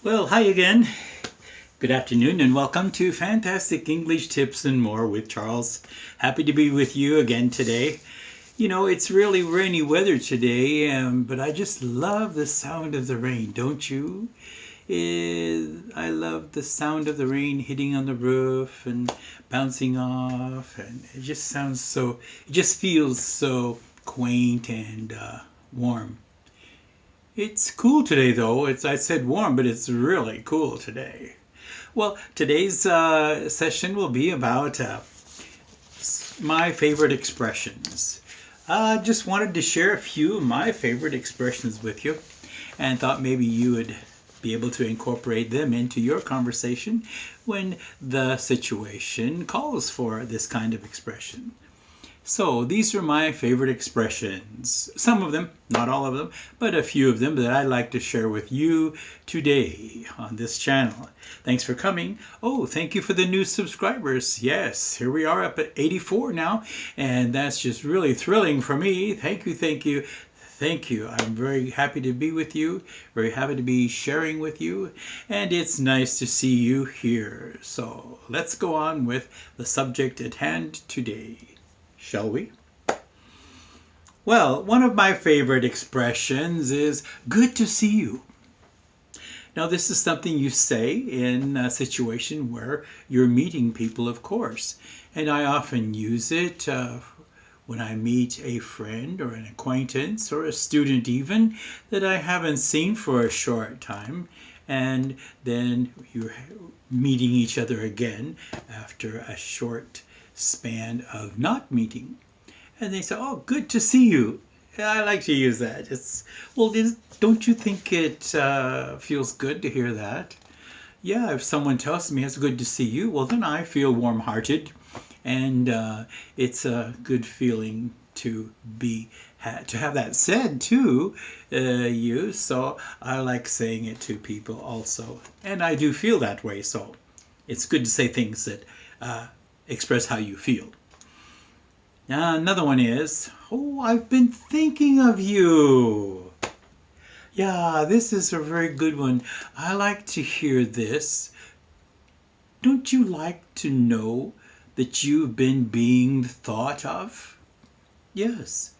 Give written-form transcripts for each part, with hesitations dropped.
Well, hi again. Good afternoon and welcome to Fantastic English Tips and More with Charles. Happy to be with you again today. You know, it's really rainy weather today, but I just love the sound of the rain, don't you? I love the sound of the rain hitting on the roof and bouncing off, and it just feels so quaint and warm. It's cool today, though. I said warm, but it's really cool today. Well, today's session will be about my favorite expressions. I just wanted to share a few of my favorite expressions with you and thought maybe you would be able to incorporate them into your conversation when the situation calls for this kind of expression. So these are my favorite expressions. Some of them, not all of them, but a few of them that I'd like to share with you today on this channel. Thanks for coming. Oh, thank you for the new subscribers. Yes, here we are up at 84 now, and that's just really thrilling for me. Thank you, thank you. Thank you. I'm very happy to be with you, very happy to be sharing with you, and it's nice to see you here. So let's go on with the subject at hand today. Shall we? Well, one of my favorite expressions is good to see you. Now, this is something you say in a situation where you're meeting people, of course. And I often use it when I meet a friend or an acquaintance or a student even that I haven't seen for a short time. And then you're meeting each other again after a short span of not meeting, and they say, "Oh, good to see you." I like to use that. Don't you think it feels good to hear that? Yeah, if someone tells me it's good to see you, well, then I feel warm-hearted, and it's a good feeling to have that said to you. So I like saying it to people also, and I do feel that way. So it's good to say things that express how you feel. Now, another one is, "Oh, I've been thinking of you." Yeah, this is a very good one. I like to hear this. Don't you like to know that you've been being thought of? Yes.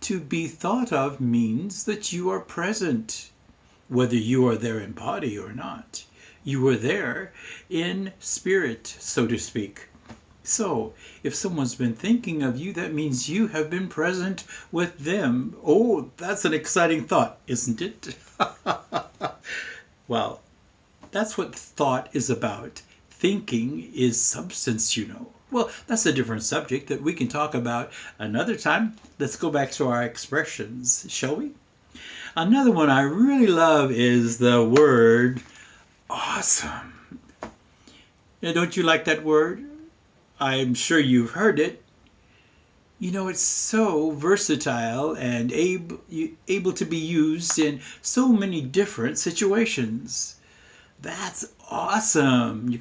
To be thought of means that you are present, whether you are there in body or not. You are there in spirit, so to speak. So, if someone's been thinking of you, that means you have been present with them. Oh, that's an exciting thought, isn't it? Well, that's what thought is about. Thinking is substance, you know. Well, that's a different subject that we can talk about another time. Let's go back to our expressions, shall we? Another one I really love is the word awesome. Now, don't you like that word? I'm sure you've heard it. You know, it's so versatile and able to be used in so many different situations. That's awesome. You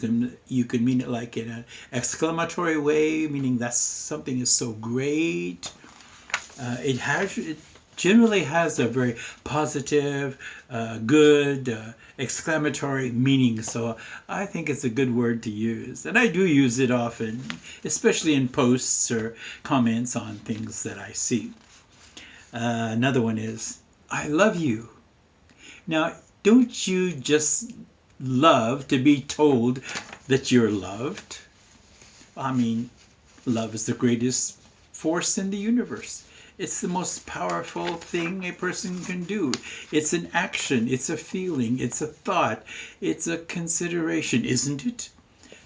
can mean it like in an exclamatory way, meaning that something is so great. It generally has a very positive, good, exclamatory meaning. So I think it's a good word to use. And I do use it often, especially in posts or comments on things that I see. Another one is, "I love you." Now, don't you just love to be told that you're loved? I mean, love is the greatest force in the universe. It's the most powerful thing a person can do. It's an action, it's a feeling, it's a thought, it's a consideration, isn't it?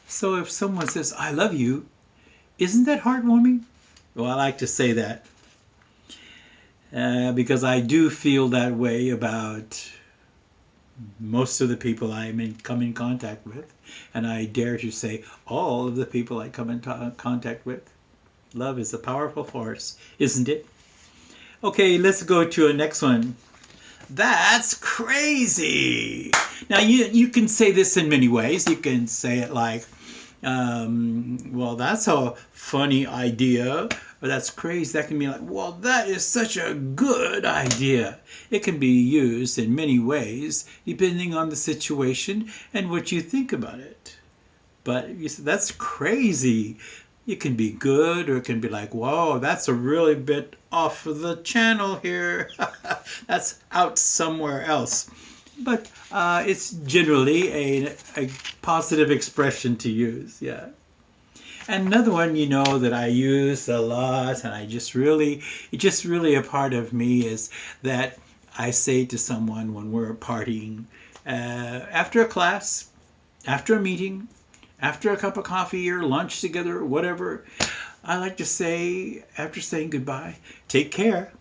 So if someone says, "I love you," isn't that heartwarming? Well, I like to say that because I do feel that way about most of the people come in contact with, and I dare to say all of the people I come in contact with. Love is a powerful force, isn't it? Okay, let's go to a next one. "That's crazy." Now, you can say this in many ways. You can say it like, "Well, that's a funny idea," or that's crazy, that can be like, well, that is such a good idea. It can be used in many ways depending on the situation and what you think about it. But you say, that's crazy. It can be good, or it can be like, whoa, that's a really bit off of the channel here. That's out somewhere else. But it's generally a positive expression to use, yeah. And another one, that I use a lot, and it's just really a part of me, is that I say to someone when we're partying, after a class, after a meeting, after a cup of coffee or lunch together or whatever, I like to say, after saying goodbye, take care.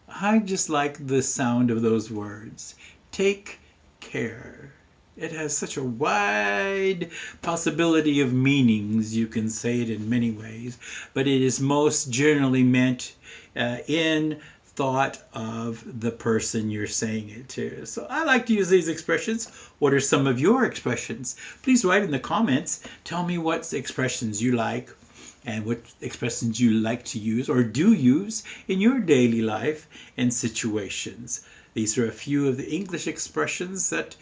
I just like the sound of those words. Take care. It has such a wide possibility of meanings. You can say it in many ways, but it is most generally meant in thought of the person you're saying it to. So I like to use these expressions. What are some of your expressions? Please write in the comments. Tell me what expressions you like and what expressions you like to use or do use in your daily life and situations. These are a few of the English expressions that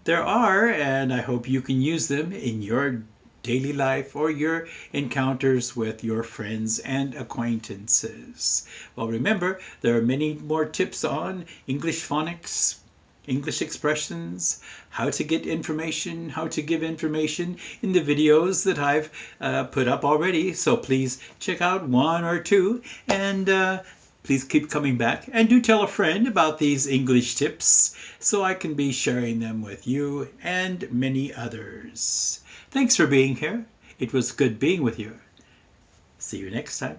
there are, and I hope you can use them in your daily life or your encounters with your friends and acquaintances. Well, remember, there are many more tips on English phonics, English expressions, how to get information, how to give information in the videos that I've put up already. So please check out one or two, and please keep coming back, and do tell a friend about these English tips so I can be sharing them with you and many others. Thanks for being here. It was good being with you. See you next time.